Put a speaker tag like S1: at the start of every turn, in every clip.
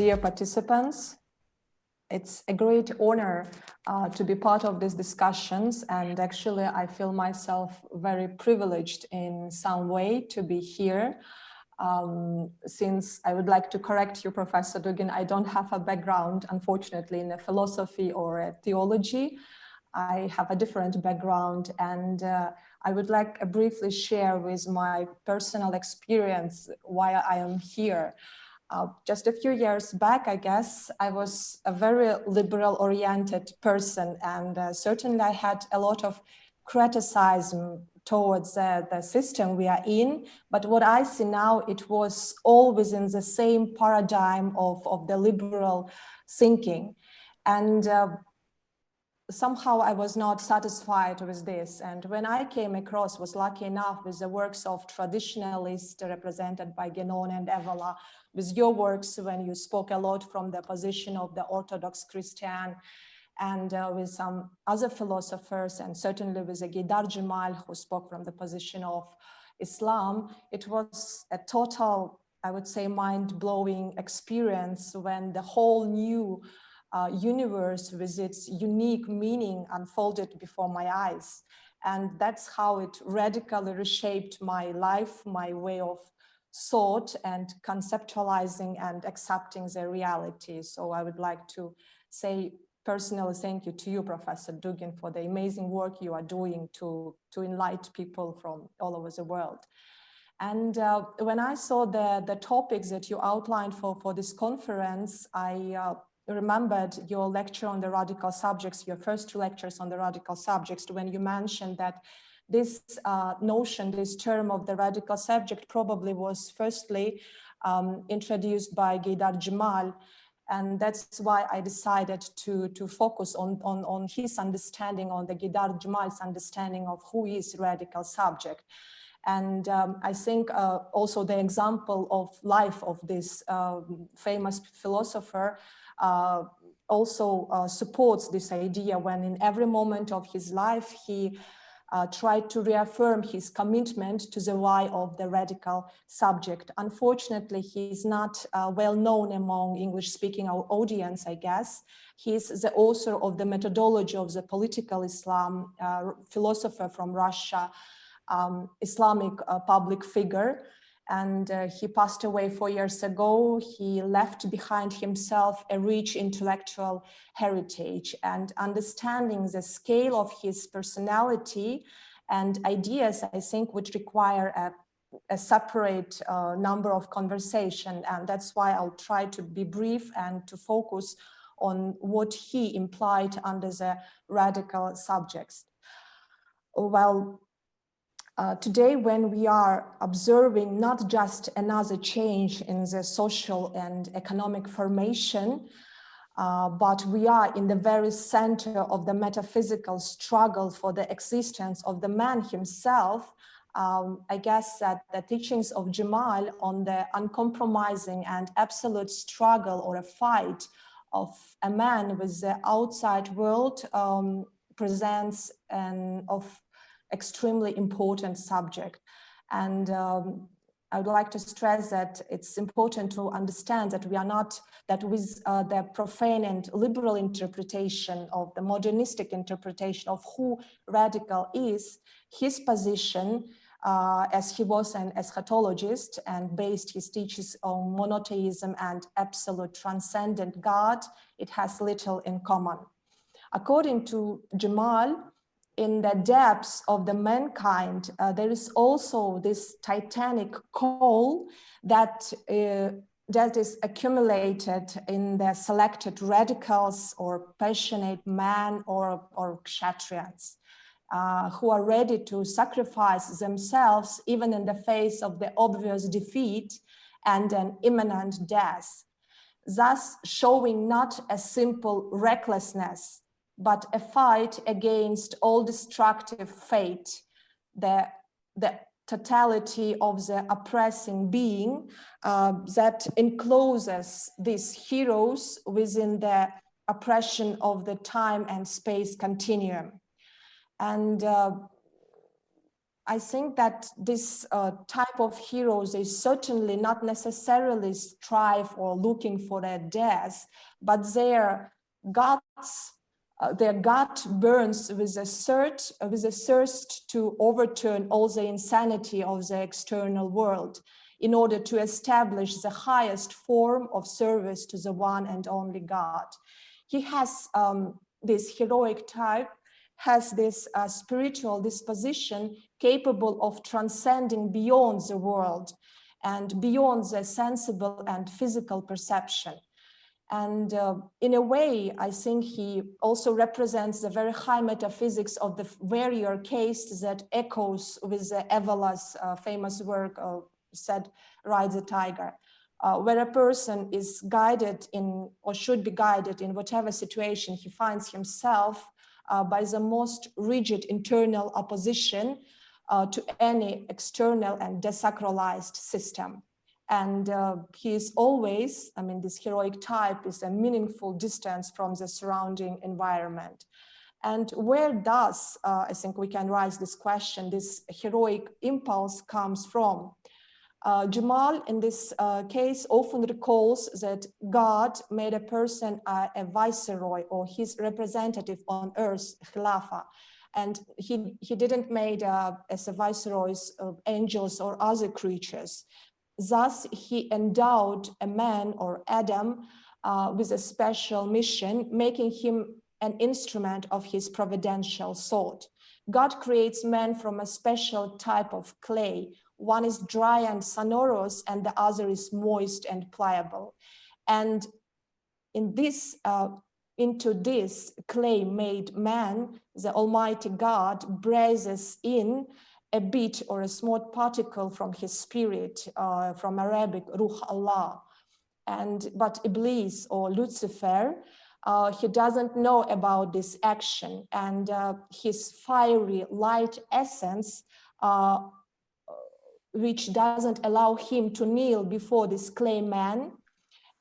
S1: dear participants. It's a great honor to be part of these discussions, and actually I feel myself very privileged in some way to be here. Since I would like to correct you, Professor Dugin, I don't have a background, unfortunately, in a philosophy or a theology. I have a different background, and I would like to briefly share with my personal experience why I am here. Just a few years back, I guess, I was a very liberal-oriented person, and certainly I had a lot of criticism towards the system we are in. But what I see now, it was all within the same paradigm of the liberal thinking. And somehow I was not satisfied with this. And when I came across, was lucky enough with the works of traditionalists represented by Genon and Evola, with your works when you spoke a lot from the position of the Orthodox Christian, and with some other philosophers, and certainly with the Geydar Dzhemal, who spoke from the position of Islam, it was a total, I would say, mind-blowing experience when the whole new universe with its unique meaning unfolded before my eyes. And that's how it radically reshaped my life, my way of thought, and conceptualizing and accepting the reality. So I would like to say personally thank you to you, Professor Dugin, for the amazing work you are doing to enlighten people from all over the world. And when I saw the topics that you outlined for this conference, I remembered your lecture on the radical subjects, your first two lectures on the radical subjects, when you mentioned that this notion, this term of the radical subject probably was firstly introduced by Geydar Dzhemal. And that's why I decided to focus on his understanding, on the Geydar Dzhemal's understanding of who is radical subject. And I think also the example of life of this famous philosopher also supports this idea, when in every moment of his life he tried to reaffirm his commitment to the why of the radical subject. Unfortunately, he is not well known among English-speaking audience, I guess. He is the author of the Methodology of the Political Islam, philosopher from Russia, Islamic public figure. And he passed away 4 years ago. He left behind himself a rich intellectual heritage, and understanding the scale of his personality and ideas, I think, would require a separate number of conversation. And that's why I'll try to be brief and to focus on what he implied under the radical subjects. Well, today, when we are observing not just another change in the social and economic formation, but we are in the very center of the metaphysical struggle for the existence of the man himself, I guess that the teachings of Dzhemal on the uncompromising and absolute struggle or a fight of a man with the outside world presents an extremely important subject. And I would like to stress that it's important to understand that we are not, that with the profane and liberal interpretation of the modernistic interpretation of who radical is, his position, as he was an eschatologist and based his teachings on monotheism and absolute transcendent God, it has little in common. According to Dzhemal, in the depths of the mankind, there is also this titanic coal that is accumulated in the selected radicals or passionate men or kshatriyans who are ready to sacrifice themselves even in the face of the obvious defeat and an imminent death, thus showing not a simple recklessness, but a fight against all destructive fate, the totality of the oppressing being that encloses these heroes within the oppression of the time and space continuum. And I think that this type of heroes is certainly not necessarily strive or looking for their death, but their guts, their gut burns with a thirst to overturn all the insanity of the external world in order to establish the highest form of service to the one and only God. He has this heroic type, has this spiritual disposition capable of transcending beyond the world and beyond the sensible and physical perception. And in a way, I think he also represents the very high metaphysics of the warrior caste that echoes with Evola's famous work, said, Ride the Tiger, where a person is guided in, or should be guided in whatever situation he finds himself by the most rigid internal opposition to any external and desacralized system. And he is always, I mean, this heroic type is a meaningful distance from the surrounding environment. And where does, I think we can raise this question, this heroic impulse comes from? Dzhemal, in this case, often recalls that God made a person a viceroy or his representative on earth, Khilafa. And he didn't made as a viceroys of angels or other creatures. Thus, he endowed a man or Adam with a special mission, making him an instrument of his providential thought. God creates man from a special type of clay. One is dry and sonorous, and the other is moist and pliable. And in this, into this clay-made man, the Almighty God breathes in a bit or a small particle from his spirit, from Arabic, Ruh Allah. But Iblis or Lucifer, he doesn't know about this action, and his fiery light essence, which doesn't allow him to kneel before this clay man.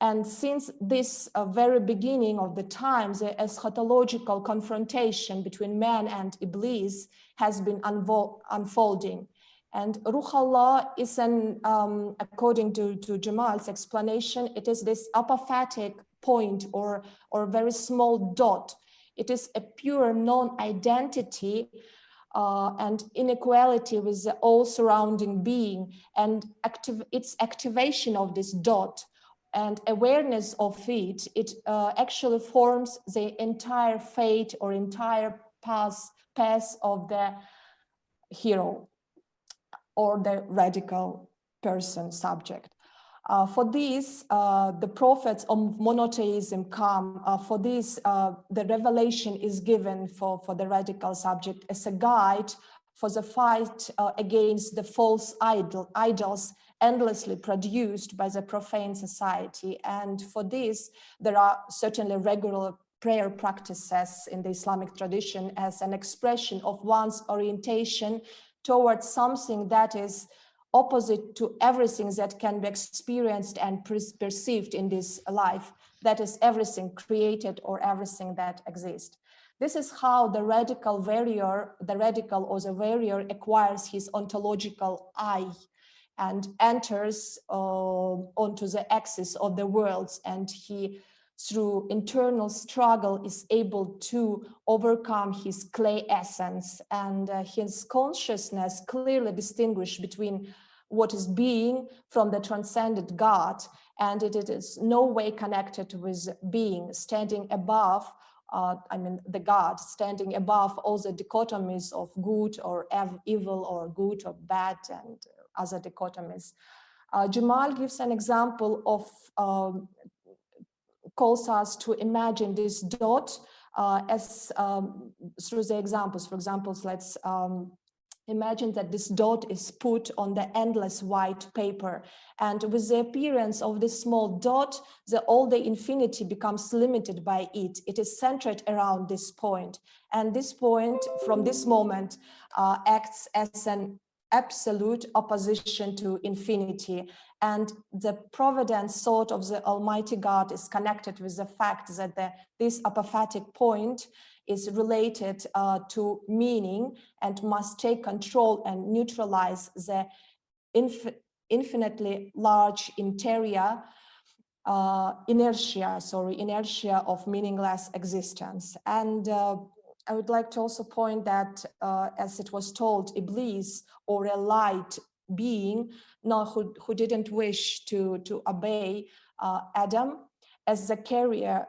S1: And since this very beginning of the time, the eschatological confrontation between man and Iblis has been unfolding. And Ruh Allah is according to Dzhemal's explanation, it is this apophatic point or very small dot. It is a pure non-identity and inequality with the all surrounding being, and its activation of this dot and awareness of it, it actually forms the entire fate or entire path of the hero or the radical person subject. For this, the prophets of monotheism come. For this, the revelation is given for the radical subject as a guide for the fight against the false idols endlessly produced by the profane society. And for this, there are certainly regular prayer practices in the Islamic tradition as an expression of one's orientation towards something that is opposite to everything that can be experienced and perceived in this life, that is everything created or everything that exists. This is how the radical warrior, acquires his ontological eye and enters onto the axis of the worlds, and he, through internal struggle, is able to overcome his clay essence, and his consciousness clearly distinguish between what is being from the transcendent God, and it is no way connected with being, standing above, the God, standing above all the dichotomies of good or evil or good or bad and other dichotomies. Dzhemal gives an example of calls us to imagine this dot as through the examples. For example, let's imagine that this dot is put on the endless white paper, and with the appearance of this small dot, all the infinity becomes limited by it. It is centered around this point, and this point from this moment acts as an absolute opposition to infinity. And the providence thought of the Almighty God is connected with the fact that this apophatic point is related to meaning and must take control and neutralize the infinitely large interior inertia of meaningless existence. And I would like to also point that, as it was told, Iblis, or a light being, who didn't wish to obey Adam as the carrier.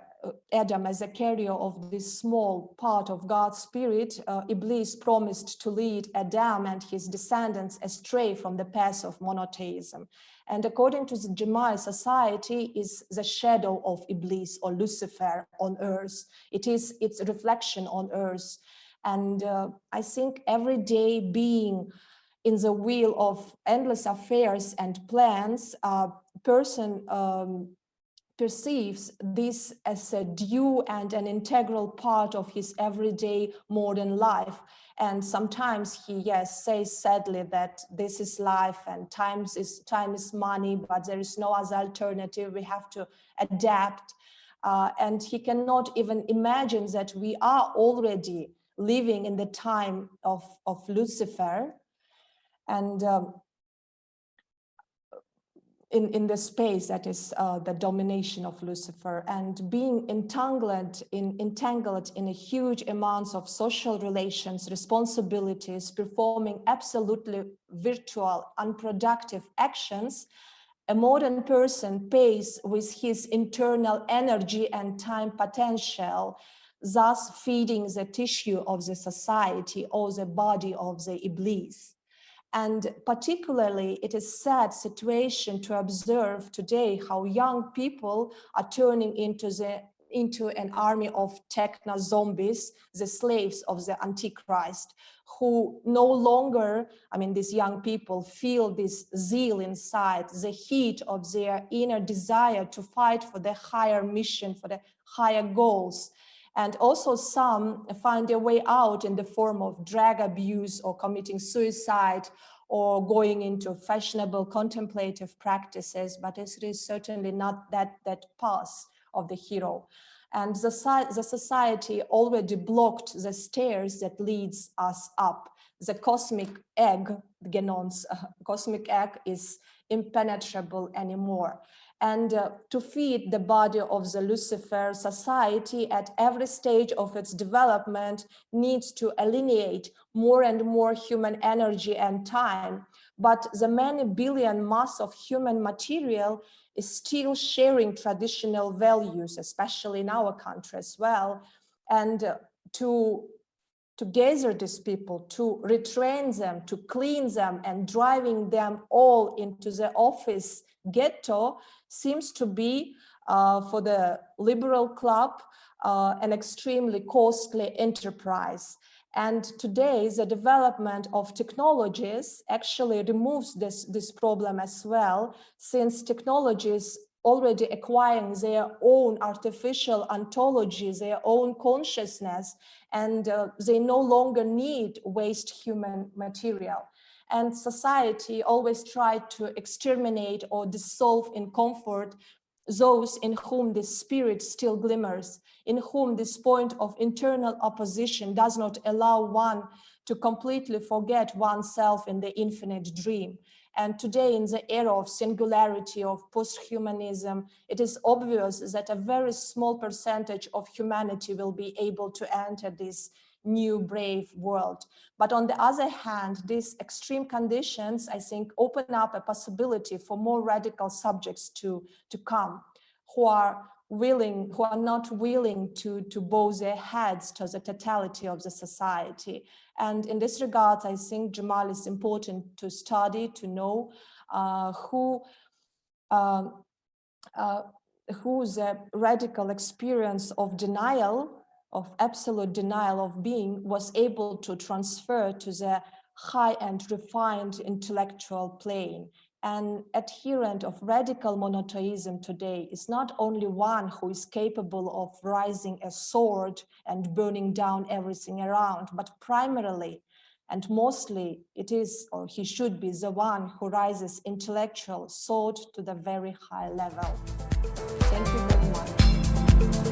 S1: Adam as a carrier of this small part of God's spirit, Iblis promised to lead Adam and his descendants astray from the path of monotheism. And according to the Dzhemal, society is the shadow of Iblis, or Lucifer, on earth. It is its reflection on earth. And I think everyday being in the wheel of endless affairs and plans, person perceives this as a due and an integral part of his everyday modern life. And sometimes he, yes, says sadly that this is life and time is money, but there is no other alternative. We have to adapt. And he cannot even imagine that we are already living in the time of Lucifer. And in the space that is the domination of Lucifer, and being entangled in a huge amounts of social relations, responsibilities, performing absolutely virtual, unproductive actions, a modern person pays with his internal energy and time potential, thus feeding the tissue of the society or the body of the Iblis. And particularly, it is a sad situation to observe today how young people are turning into an army of techno zombies, the slaves of the Antichrist, who no longer, I mean, these young people feel this zeal inside, the heat of their inner desire to fight for the higher mission, for the higher goals. And also some find their way out in the form of drug abuse or committing suicide or going into fashionable contemplative practices, but it is certainly not that path of the hero. And the society already blocked the stairs that leads us up. The cosmic egg, Genon's cosmic egg, is impenetrable anymore. And to feed the body of the Lucifer, society at every stage of its development needs to alienate more and more human energy and time. But the many billion mass of human material is still sharing traditional values, especially in our country as well. And to gather these people, to retrain them, to clean them, and driving them all into the office ghetto seems to be, for the liberal club, an extremely costly enterprise. And today, the development of technologies actually removes this problem as well, since technologies already acquiring their own artificial ontology, their own consciousness, and they no longer need waste human material. And society always tried to exterminate or dissolve in comfort those in whom this spirit still glimmers, in whom this point of internal opposition does not allow one to completely forget oneself in the infinite dream. And today, in the era of singularity, of post-humanism, it is obvious that a very small percentage of humanity will be able to enter this new brave world. But on the other hand, these extreme conditions, I think, open up a possibility for more radical subjects to come, who are not willing to bow their heads to the totality of the society. And in this regard, I think Dzhemal is important to study, to know who the radical experience of denial, of absolute denial of being, was able to transfer to the high and refined intellectual plane. An adherent of radical monotheism today is not only one who is capable of raising a sword and burning down everything around, but primarily And mostly it is, or he should be, the one who rises intellectual thought to the very high level. Thank you very much.